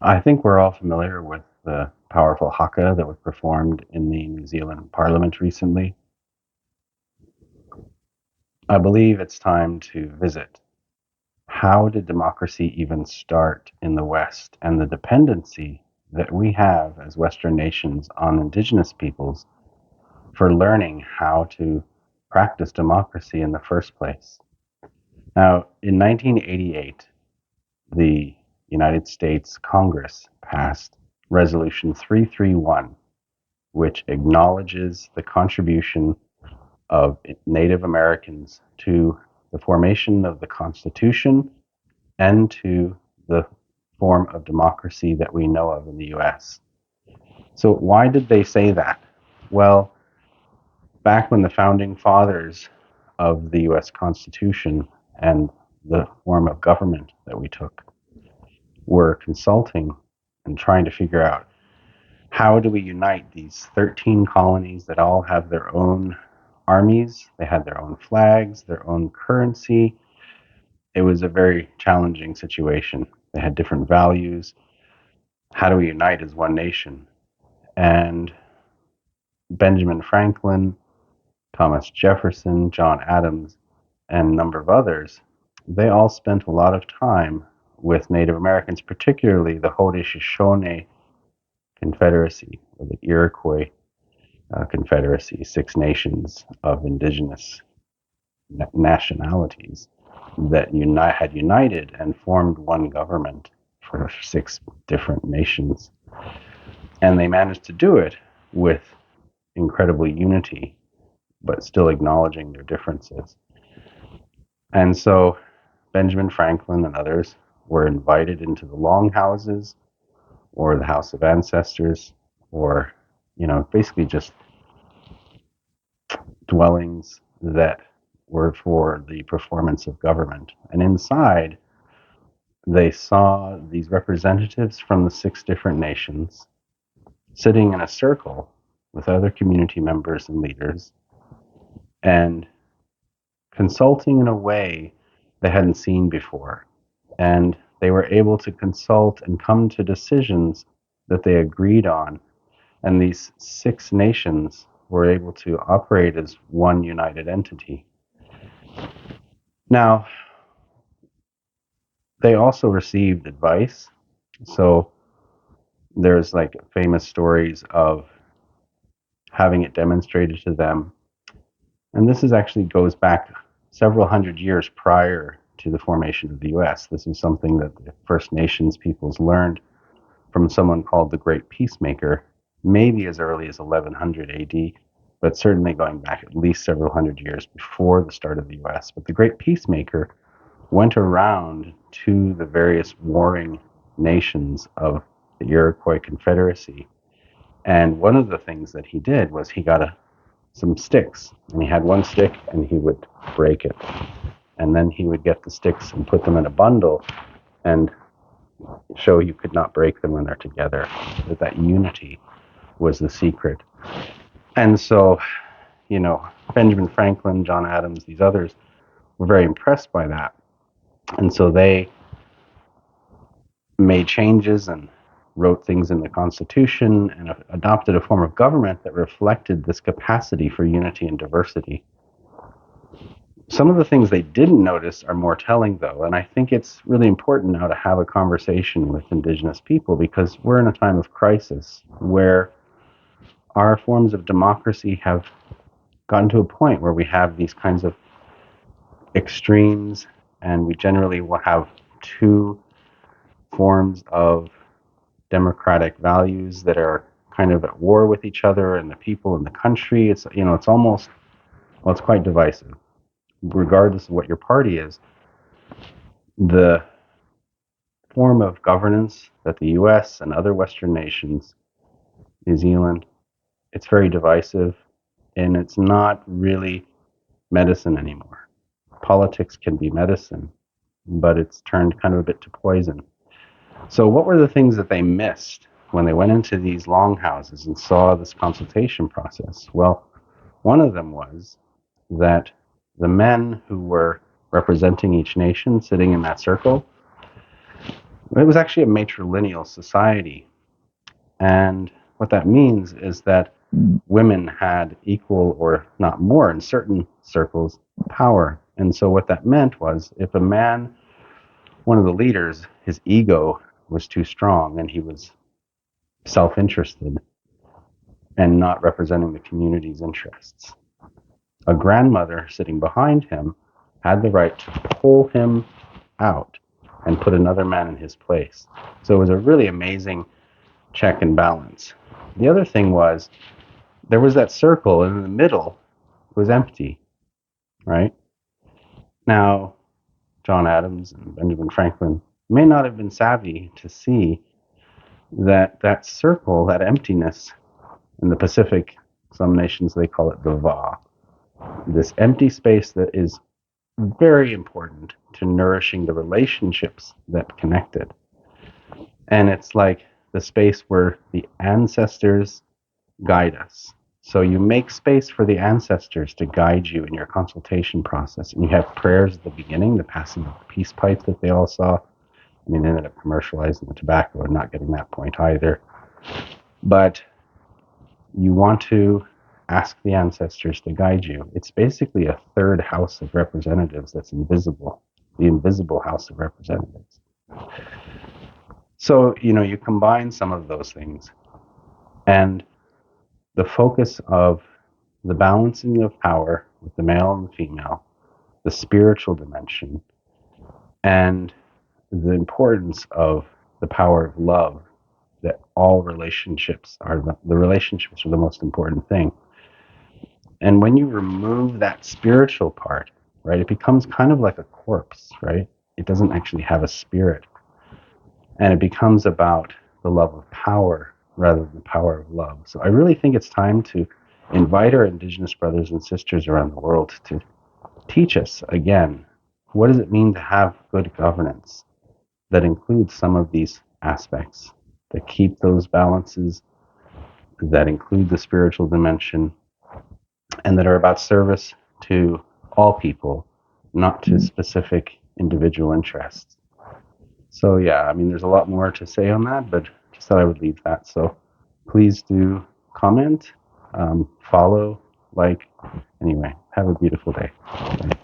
I think we're all familiar with the powerful Haka that was performed in the New Zealand Parliament recently. I believe it's time to visit how did democracy even start in the West and the dependency that we have as Western nations on Indigenous peoples for learning how to practice democracy in the first place. Now, in 1988, the United States Congress passed Resolution 331, which acknowledges the contribution of Native Americans to the formation of the Constitution and to the form of democracy that we know of in the US. So, why did they say that? Well, back when the founding fathers of the US Constitution and the form of government that we took were consulting and trying to figure out how do we unite these 13 colonies that all have their own armies, they had their own flags, their own currency. It was a very challenging situation. They had different values. How do we unite as one nation? And Benjamin Franklin, Thomas Jefferson, John Adams, and a number of others, they all spent a lot of time with Native Americans, particularly the Haudenosaunee Confederacy, or the Iroquois Confederacy, Six Nations of indigenous nationalities that had united and formed one government for six different nations. And they managed to do it with incredible unity, but still acknowledging their differences. And so Benjamin Franklin and others were invited into the longhouses or the House of Ancestors, or, basically just dwellings that were for the performance of government. And inside, they saw these representatives from the six different nations sitting in a circle with other community members and leaders and consulting in a way they hadn't seen before. And they were able to consult and come to decisions that they agreed on. And these six nations were able to operate as one united entity. Now, they also received advice. So there's like famous stories of having it demonstrated to them. And this actually goes back several hundred years prior to the formation of the US. This is something that the First Nations peoples learned from someone called the Great Peacemaker, maybe as early as 1100 AD, but certainly going back at least several hundred years before the start of the US. But the Great Peacemaker went around to the various warring nations of the Iroquois Confederacy. And one of the things that he did was he got some sticks, and he had one stick and he would break it. And then he would get the sticks and put them in a bundle and show you could not break them when they're together, that unity was the secret. And so, Benjamin Franklin, John Adams, these others were very impressed by that. And so they made changes and wrote things in the Constitution and adopted a form of government that reflected this capacity for unity and diversity. Some of the things they didn't notice are more telling, though, and I think it's really important now to have a conversation with Indigenous people because we're in a time of crisis where our forms of democracy have gotten to a point where we have these kinds of extremes, and we generally will have two forms of democratic values that are kind of at war with each other and the people in the country. It's almost, well, it's quite divisive. Regardless of what your party is, the form of governance that the US and other Western nations, New Zealand, it's very divisive, and it's not really medicine anymore. Politics can be medicine, but it's turned kind of a bit to poison. So what were the things that they missed when they went into these longhouses and saw this consultation process? Well, one of them was that the men who were representing each nation sitting in that circle, It was actually a matrilineal society. And what that means is that women had equal, or not more in certain circles, power. And so what that meant was if a man, one of the leaders, his ego was too strong and he was self interested and not representing the community's interests, a grandmother sitting behind him had the right to pull him out and put another man in his place. So it was a really amazing check and balance. The other thing was there was that circle, and in the middle was empty, right? Now, John Adams and Benjamin Franklin may not have been savvy to see that that circle, that emptiness in the Pacific, some nations they call it the Va, this empty space that is very important to nourishing the relationships that connected. And it's like the space where the ancestors guide us. So you make space for the ancestors to guide you in your consultation process. And you have prayers at the beginning, the passing of the peace pipe that they all saw. I mean, they ended up commercializing the tobacco and not getting that point either. But you want to ask the ancestors to guide you. It's basically a third house of representatives that's invisible, the invisible house of representatives. So, you combine some of those things, and the focus of the balancing of power with the male and the female, the spiritual dimension, and the importance of the power of love, that all relationships are the relationships are the most important thing. And when you remove that spiritual part, right, it becomes kind of like a corpse, right? It doesn't actually have a spirit. And it becomes about the love of power rather than the power of love. So I really think it's time to invite our Indigenous brothers and sisters around the world to teach us again, what does it mean to have good governance that includes some of these aspects, that keep those balances, that include the spiritual dimension, and that are about service to all people, not to specific individual interests. So yeah, I mean, there's a lot more to say on that, but just thought I would leave that. So please do comment, follow, like. Anyway, have a beautiful day. Bye.